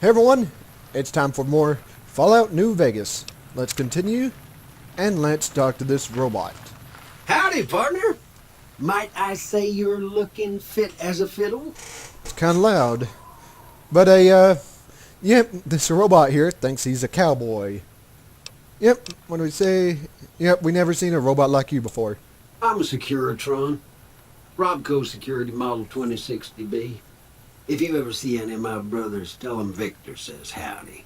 Hey everyone, it's time for more Fallout New Vegas. Let's continue, and let's talk to this robot. Howdy, partner. Might I say you're looking fit as a fiddle? It's kind of loud, but yep, this robot here thinks he's a cowboy. Yep, what do we say? Yep, we never seen a robot like you before. I'm a Securitron. Robco Security Model 2060B. If you ever see any of my brothers, tell them Victor says howdy.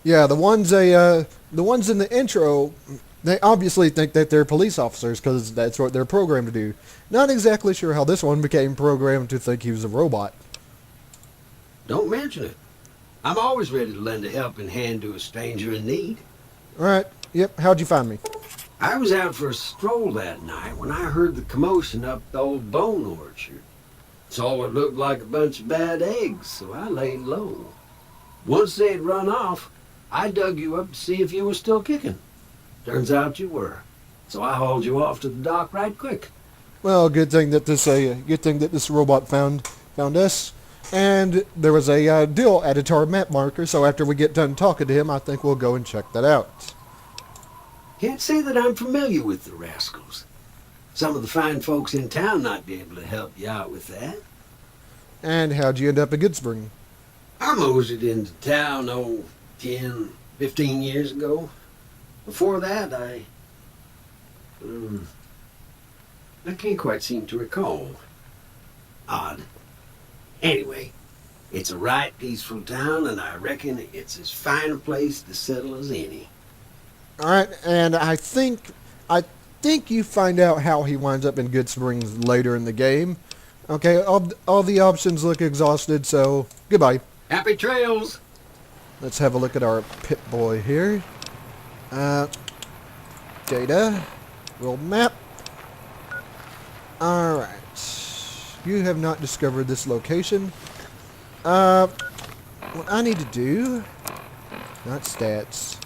Yeah, the ones in the intro, they obviously think that they're police officers because that's what they're programmed to do. Not exactly sure how this one became programmed to think he was a robot. Don't mention it. I'm always ready to lend a helping hand to a stranger in need. Alright, yep, how'd you find me? I was out for a stroll that night when I heard the commotion up the old bone orchard. Saw what looked like a bunch of bad eggs, so I laid low. Once they'd run off, I dug you up to see if you were still kicking. Turns out you were, so I hauled you off to the dock right quick. Well, good thing that this robot found us, and there was a deal added to our map marker. So after we get done talking to him, I think we'll go and check that out. Can't say that I'm familiar with the rascals. Some of the fine folks in town might be able to help you out with that. And how'd you end up at Goodspring? I moseyed into town, 10, 15 years ago. Before that, I can't quite seem to recall. Odd. Anyway, it's a right peaceful town, and I reckon it's as fine a place to settle as any. Alright, and I think you find out how he winds up in Good Springs later in the game. Okay, all the options look exhausted, so goodbye. Happy trails! Let's have a look at our Pit Boy here. Data. World map. Alright. You have not discovered this location. What I need to do, not stats,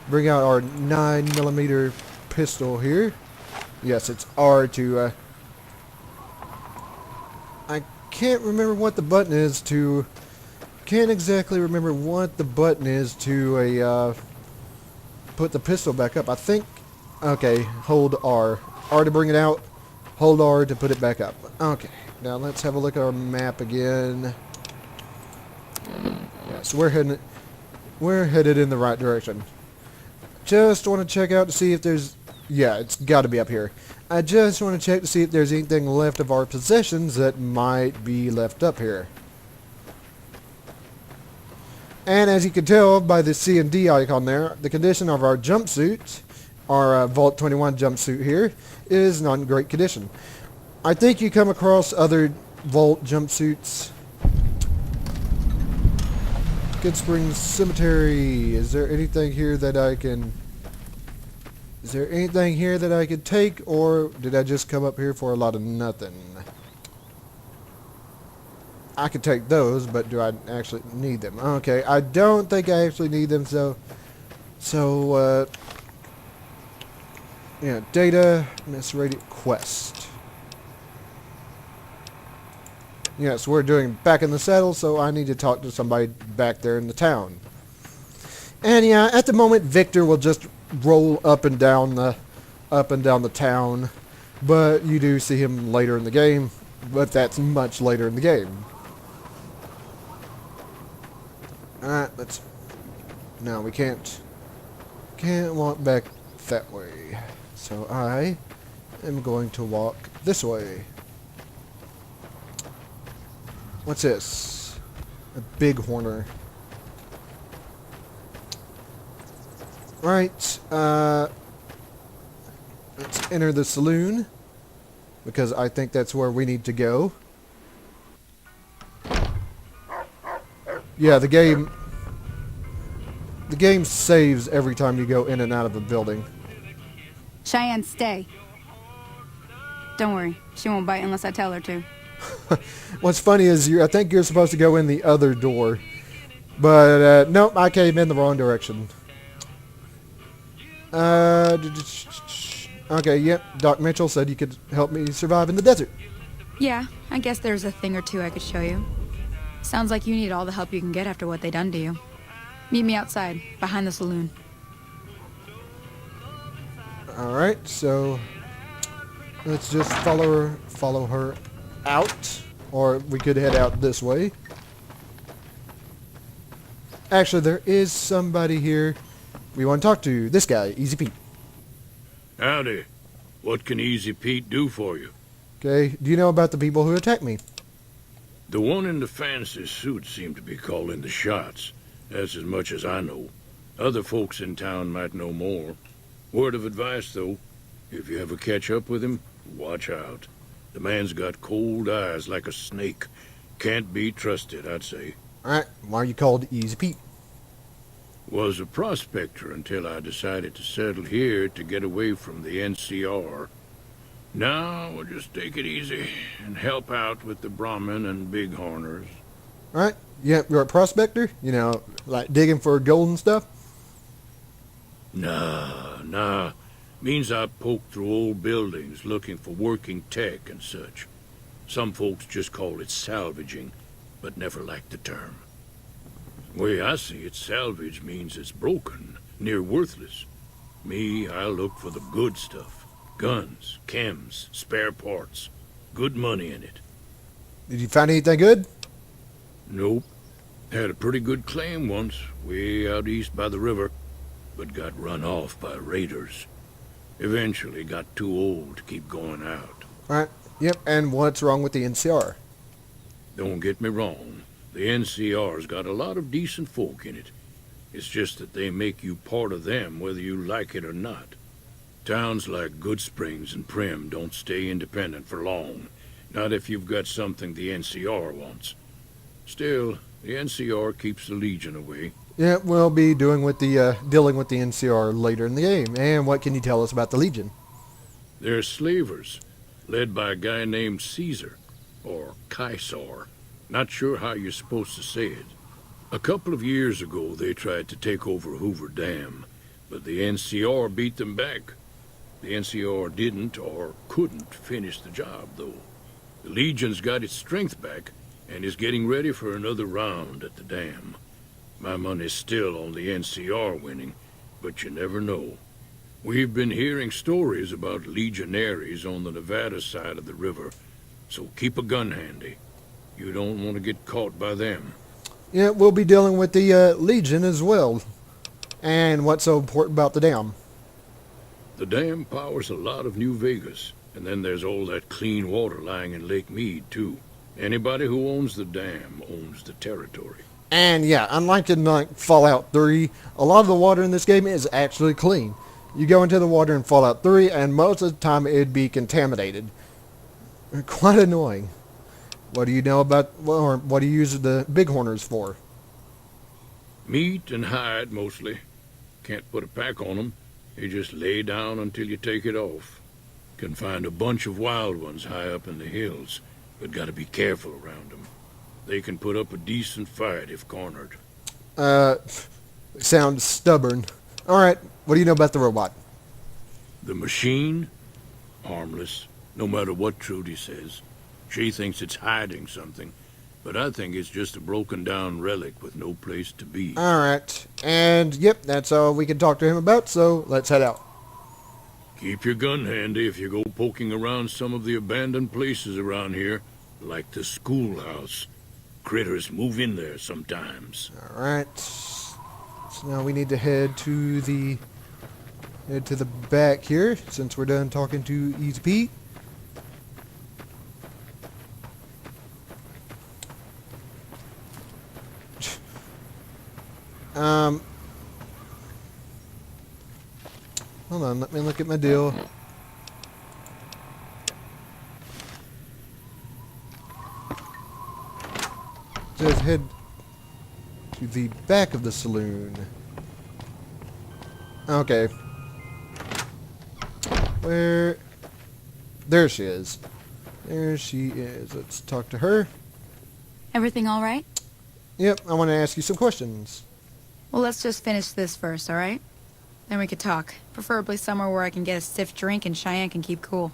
bring out our 9mm pistol here. Yes, it's R to, I can't remember what the button is to, can't exactly remember what the button is to, put the pistol back up. I think, okay, hold R. R to bring it out, hold R to put it back up. Okay, now let's have a look at our map again. Yes, we're headed in the right direction. Just want to check out to see if there's, yeah, it's got to be up here. I just want to check to see if there's anything left of our possessions that might be left up here. And as you can tell by the C and D icon there, the condition of our jumpsuit, our Vault 21 jumpsuit here, is not in great condition. I think you come across other Vault jumpsuits. Good Springs Cemetery. Is there anything here that I can... Is there anything here that I could take, or did I just come up here for a lot of nothing? I could take those, but do I actually need them? Okay, I don't think I actually need them, yeah, data, misrated quest. Yes, we're doing back in the saddle, so I need to talk to somebody back there in the town. And yeah, at the moment, Victor will just roll up and down the town, but you do see him later in the game, but that's much later in the game. Alright, let's... No, we can't walk back that way. So I am going to walk this way. What's this? A bighorner. Right, let's enter the saloon, because I think that's where we need to go. Yeah, the game saves every time you go in and out of a building. Cheyenne, stay. Don't worry, she won't bite unless I tell her to. What's funny is I think you're supposed to go in the other door, but nope, I came in the wrong direction. Okay, yep, Doc Mitchell said you could help me survive in the desert. Yeah, I guess there's a thing or two I could show you. Sounds like you need all the help you can get after what they done to you. Meet me outside, behind the saloon. Alright, so let's just follow her out. Or we could head out this way. Actually, there is somebody here we want to talk to. This guy, Easy Pete. Howdy. What can Easy Pete do for you? Okay, do you know about the people who attacked me? The one in the fancy suit seemed to be calling the shots. That's as much as I know. Other folks in town might know more. Word of advice, though. If you ever catch up with him, watch out. The man's got cold eyes like a snake. Can't be trusted, I'd say. Alright, why are you called Easy Pete? Was a prospector until I decided to settle here to get away from the NCR. Now we'll just take it easy and help out with the Brahmin and Bighorners. Alright, yeah, you're a prospector? You know, like digging for gold and stuff? Nah. Means I poke through old buildings looking for working tech and such. Some folks just call it salvaging, but never liked the term. Way I see it, salvage means it's broken, near worthless. Me, I look for the good stuff. Guns, chems, spare parts. Good money in it. Did you find anything good? Nope. Had a pretty good claim once, way out east by the river, but got run off by raiders. Eventually got too old to keep going out. Alright, yep, and what's wrong with the NCR? Don't get me wrong. The NCR's got a lot of decent folk in it. It's just that they make you part of them whether you like it or not. Towns like Good Springs and Prim don't stay independent for long. Not if you've got something the NCR wants. Still, the NCR keeps the Legion away. Yeah, we'll be dealing with the NCR later in the game. And what can you tell us about the Legion? They're slavers, led by a guy named Caesar, or Caesar. Not sure how you're supposed to say it. A couple of years ago, they tried to take over Hoover Dam, but the NCR beat them back. The NCR didn't or couldn't finish the job, though. The Legion's got its strength back and is getting ready for another round at the dam. My money's still on the NCR winning, but you never know. We've been hearing stories about legionaries on the Nevada side of the river, so keep a gun handy. You don't want to get caught by them. Yeah, we'll be dealing with the Legion as well. And what's so important about the dam? The dam powers a lot of New Vegas, and then there's all that clean water lying in Lake Mead, too. Anybody who owns the dam owns the territory. And yeah, unlike in like Fallout 3, a lot of the water in this game is actually clean. You go into the water in Fallout 3, and most of the time it'd be contaminated. Quite annoying. What do you know about, or what do you use the Bighorners for? Meat and hide, mostly. Can't put a pack on them. They just lay down until you take it off. Can find a bunch of wild ones high up in the hills, but gotta be careful around them. They can put up a decent fight if cornered. Sounds stubborn. Alright, what do you know about the robot? The machine? Harmless, no matter what Trudy says. She thinks it's hiding something, but I think it's just a broken down relic with no place to be. Alright, and yep, that's all we can talk to him about, so let's head out. Keep your gun handy if you go poking around some of the abandoned places around here, like the schoolhouse. Critters move in there sometimes. Alright, so now we need to head to the back here, since we're done talking to Easy Pete. Hold on, let me look at my deal. Just head to the back of the saloon. Okay. Where? There she is. There she is. Let's talk to her. Everything all right? Yep, I want to ask you some questions. Well, let's just finish this first, all right? Then we could talk. Preferably somewhere where I can get a stiff drink and Cheyenne can keep cool.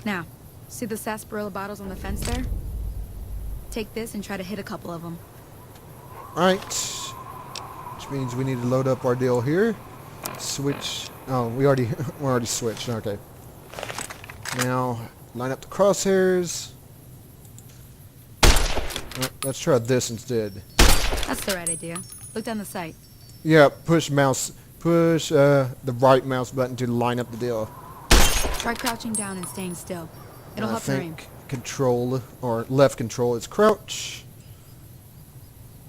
Now, see the sarsaparilla bottles on the fence there? take this and try to hit a couple of them. Alright. Which means we need to load up our deal here. Switch. Oh, we're already switched. Okay. Now, line up the crosshairs. Let's try this instead. That's the right idea. Look down the sight. Yeah, push the right mouse button to line up the deal. Try crouching down and staying still. It'll I help your aim. think control, or left control is crouch.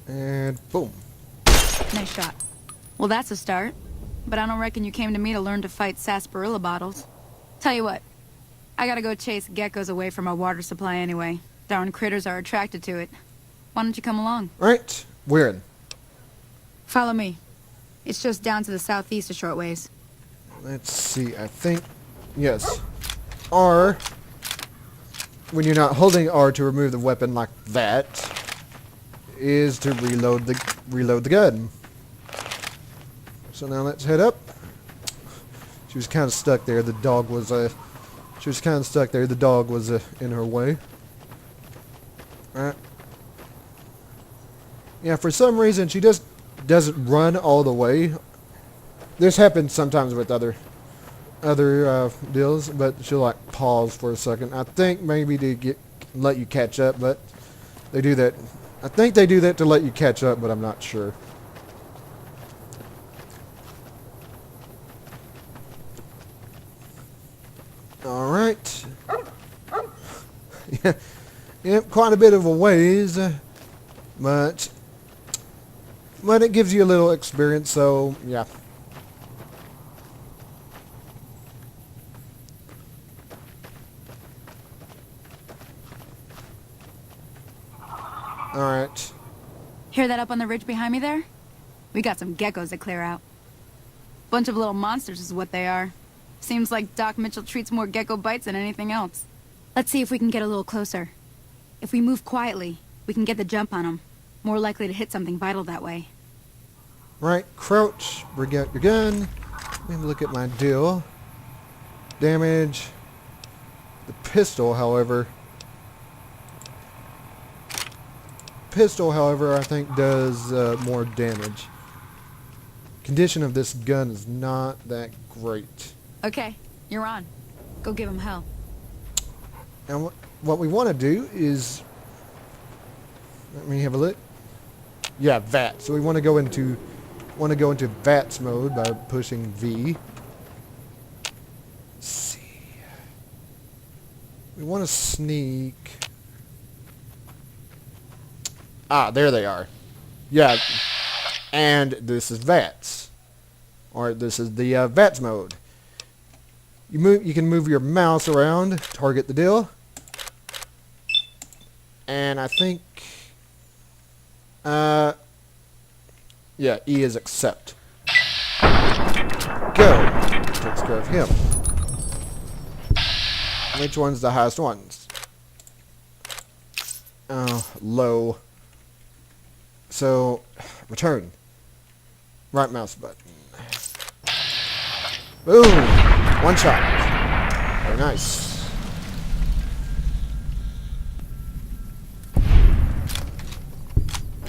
And boom. Nice shot. Well, that's a start. But I don't reckon you came to me to learn to fight sarsaparilla bottles. Tell you what, I gotta go chase geckos away from our water supply anyway. Darn critters are attracted to it. Why don't you come along? Right, we're in. Follow me. It's just down to the southeast a short ways. Let's see, I think, yes. R, when you're not holding R to remove the weapon like that, is to reload the gun. So now let's head up. She was kind of stuck there. The dog was in her way. Alright. Yeah, for some reason she just doesn't run all the way. This happens sometimes with other deals, but she'll like pause for a second. I think maybe to let you catch up, but they do that. I think they do that to let you catch up, but I'm not sure. All right. Yeah, quite a bit of a ways, but it gives you a little experience. So yeah. All right. Hear that up on the ridge behind me there? We got some geckos to clear out. Bunch of little monsters is what they are. Seems like Doc Mitchell treats more gecko bites than anything else. Let's see if we can get a little closer. If we move quietly, we can get the jump on them. More likely to hit something vital that way. Right, crouch, bring out your gun. Let me look at my deal. Damage. The pistol, however, I think does more damage. Condition of this gun is not that great. Okay, you're on. Go give him hell. And what we want to do is, let me have a look. Yeah, VAT. So we want to go into VATS mode by pushing V. Let's see. We want to sneak. Ah, there they are. Yeah, and this is VATS, or this is the VATS mode. You can move your mouse around, target the deal, and I think, yeah, E is accept. Go. Takes care of him. Which one's the highest ones? Low. So, return. Right mouse button. Boom! One shot. Very nice.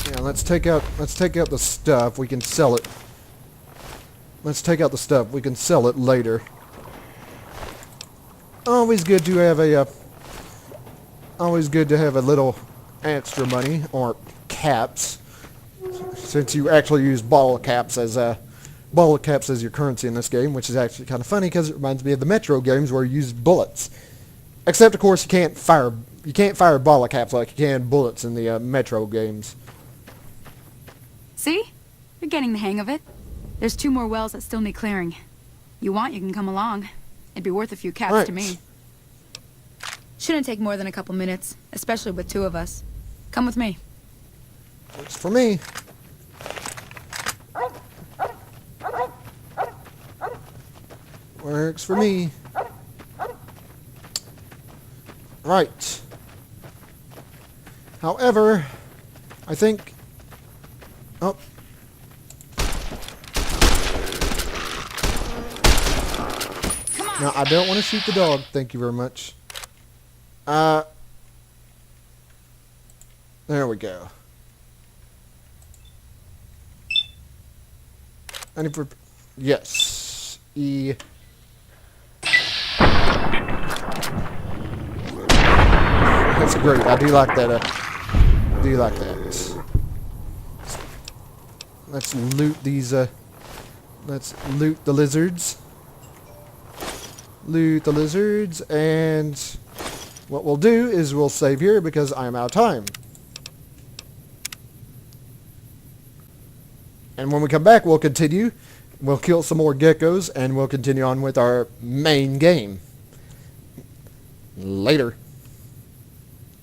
Yeah, let's take out the stuff. We can sell it. Let's take out the stuff. We can sell it later. Always good to have a little extra money, or caps, since you actually use bottle caps as your currency in this game, which is actually kind of funny because it reminds me of the Metro games where you use bullets. Except, of course, you can't fire bottle caps like you can bullets in the Metro games. See? You're getting the hang of it. There's 2 more wells that still need clearing. You can come along. It'd be worth a few caps to me. Shouldn't take more than a couple minutes, especially with 2 of us. Come with me. Works for me. Works for me. Right. However, I think... Oh. No, I don't want to shoot the dog. Thank you very much. There we go. Any for... Yes. E. That's great. I do like that. I do like that. Let's loot these. Let's loot the lizards. Loot the lizards, and what we'll do is we'll save here because I am out of time. And when we come back, we'll continue. We'll kill some more geckos, and we'll continue on with our main game. Later.